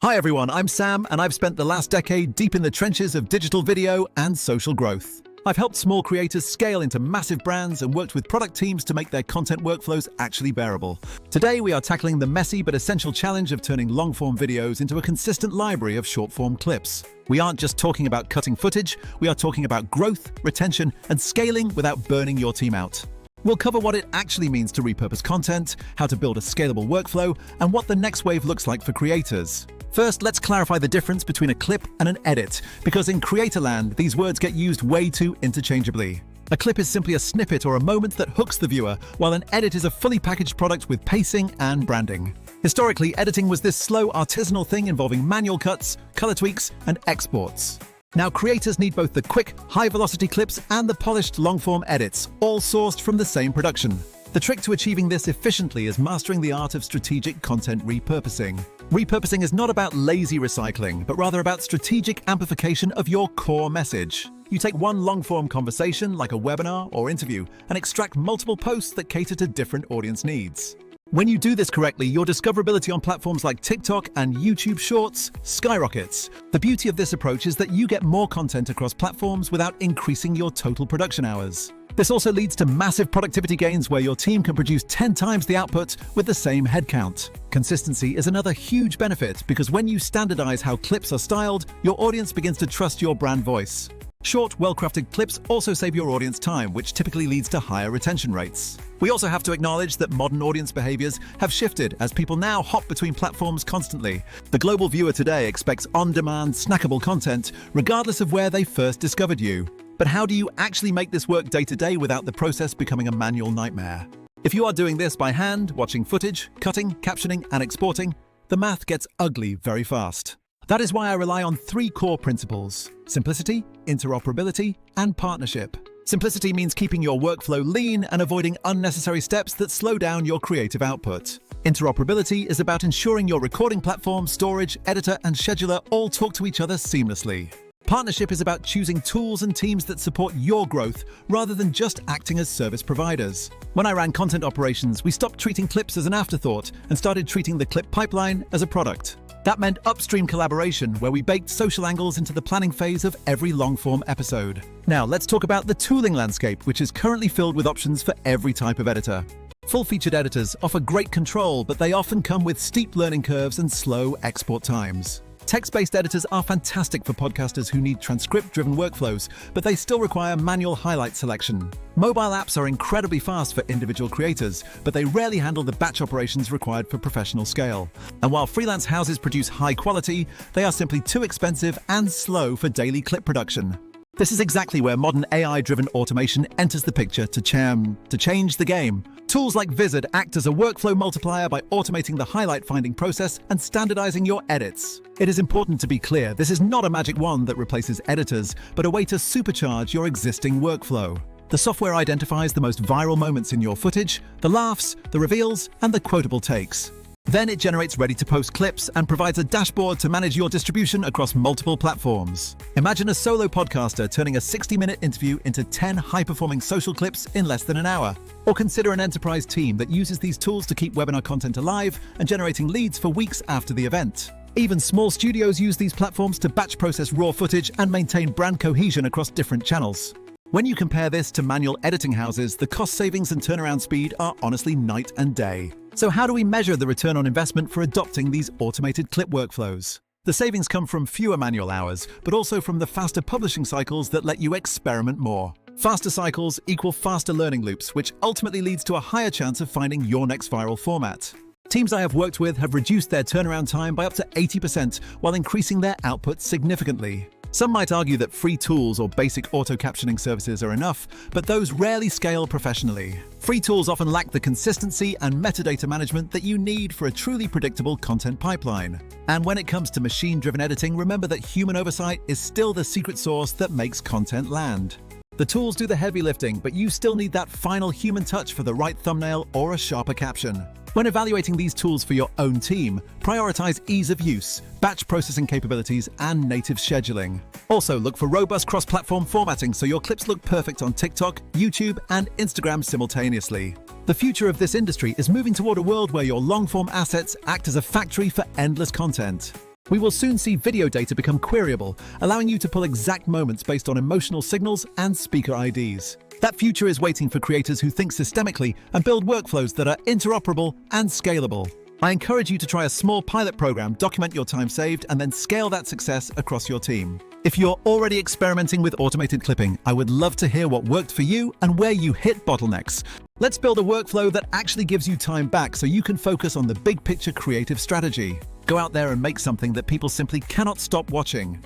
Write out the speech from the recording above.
Hi everyone, I'm Sam, and I've spent the last decade deep in the trenches of digital video and social growth. I've helped small creators scale into massive brands and worked with product teams to make their content workflows actually bearable. Today we are tackling the messy but essential challenge of turning long-form videos into a consistent library of short-form clips. We aren't just talking about cutting footage, we are talking about growth, retention, and scaling without burning your team out. We'll cover what it actually means to repurpose content, how to build a scalable workflow, and what the next wave looks like for creators. First, let's clarify the difference between a clip and an edit, because in creator land, these words get used way too interchangeably. A clip is simply a snippet or a moment that hooks the viewer, while an edit is a fully packaged product with pacing and branding. Historically, editing was this slow, artisanal thing involving manual cuts, color tweaks, and exports. Now creators need both the quick, high-velocity clips and the polished, long-form edits, all sourced from the same production. The trick to achieving this efficiently is mastering the art of strategic content repurposing. Repurposing is not about lazy recycling, but rather about strategic amplification of your core message. You take one long-form conversation, like a webinar or interview, and extract multiple posts that cater to different audience needs. When you do this correctly, your discoverability on platforms like TikTok and YouTube Shorts skyrockets. The beauty of this approach is that you get more content across platforms without increasing your total production hours. This also leads to massive productivity gains where your team can produce 10 times the output with the same headcount. Consistency is another huge benefit because when you standardize how clips are styled, your audience begins to trust your brand voice. Short, well-crafted clips also save your audience time, which typically leads to higher retention rates. We also have to acknowledge that modern audience behaviors have shifted as people now hop between platforms constantly. The global viewer today expects on-demand, snackable content, regardless of where they first discovered you. But how do you actually make this work day-to-day without the process becoming a manual nightmare? If you are doing this by hand, watching footage, cutting, captioning, and exporting, the math gets ugly very fast. That is why I rely on three core principles: simplicity, interoperability, and partnership. Simplicity means keeping your workflow lean and avoiding unnecessary steps that slow down your creative output. Interoperability is about ensuring your recording platform, storage, editor, and scheduler all talk to each other seamlessly. Partnership is about choosing tools and teams that support your growth rather than just acting as service providers. When I ran content operations, we stopped treating clips as an afterthought and started treating the clip pipeline as a product. That meant upstream collaboration, where we baked social angles into the planning phase of every long-form episode. Now, let's talk about the tooling landscape, which is currently filled with options for every type of editor. Full-featured editors offer great control, but they often come with steep learning curves and slow export times. Text-based editors are fantastic for podcasters who need transcript-driven workflows, but they still require manual highlight selection. Mobile apps are incredibly fast for individual creators, but they rarely handle the batch operations required for professional scale. And while freelance houses produce high quality, they are simply too expensive and slow for daily clip production. This is exactly where modern AI-driven automation enters the picture to change the game. Tools like Vizard act as a workflow multiplier by automating the highlight finding process and standardizing your edits. It is important to be clear, this is not a magic wand that replaces editors, but a way to supercharge your existing workflow. The software identifies the most viral moments in your footage, the laughs, the reveals, and the quotable takes. Then it generates ready-to-post clips and provides a dashboard to manage your distribution across multiple platforms. Imagine a solo podcaster turning a 60-minute interview into 10 high-performing social clips in less than an hour. Or consider an enterprise team that uses these tools to keep webinar content alive and generating leads for weeks after the event. Even small studios use these platforms to batch process raw footage and maintain brand cohesion across different channels. When you compare this to manual editing houses, the cost savings and turnaround speed are honestly night and day. So how do we measure the return on investment for adopting these automated clip workflows? The savings come from fewer manual hours, but also from the faster publishing cycles that let you experiment more. Faster cycles equal faster learning loops, which ultimately leads to a higher chance of finding your next viral format. Teams I have worked with have reduced their turnaround time by up to 80% while increasing their output significantly. Some might argue that free tools or basic auto-captioning services are enough, but those rarely scale professionally. Free tools often lack the consistency and metadata management that you need for a truly predictable content pipeline. And when it comes to machine-driven editing, remember that human oversight is still the secret sauce that makes content land. The tools do the heavy lifting, but you still need that final human touch for the right thumbnail or a sharper caption. When evaluating these tools for your own team, prioritize ease of use, batch processing capabilities, and native scheduling. Also, look for robust cross-platform formatting so your clips look perfect on TikTok, YouTube, and Instagram simultaneously. The future of this industry is moving toward a world where your long-form assets act as a factory for endless content. We will soon see video data become queryable, allowing you to pull exact moments based on emotional signals and speaker IDs. That future is waiting for creators who think systemically and build workflows that are interoperable and scalable. I encourage you to try a small pilot program, document your time saved, and then scale that success across your team. If you're already experimenting with automated clipping, I would love to hear what worked for you and where you hit bottlenecks. Let's build a workflow that actually gives you time back so you can focus on the big picture creative strategy. Go out there and make something that people simply cannot stop watching.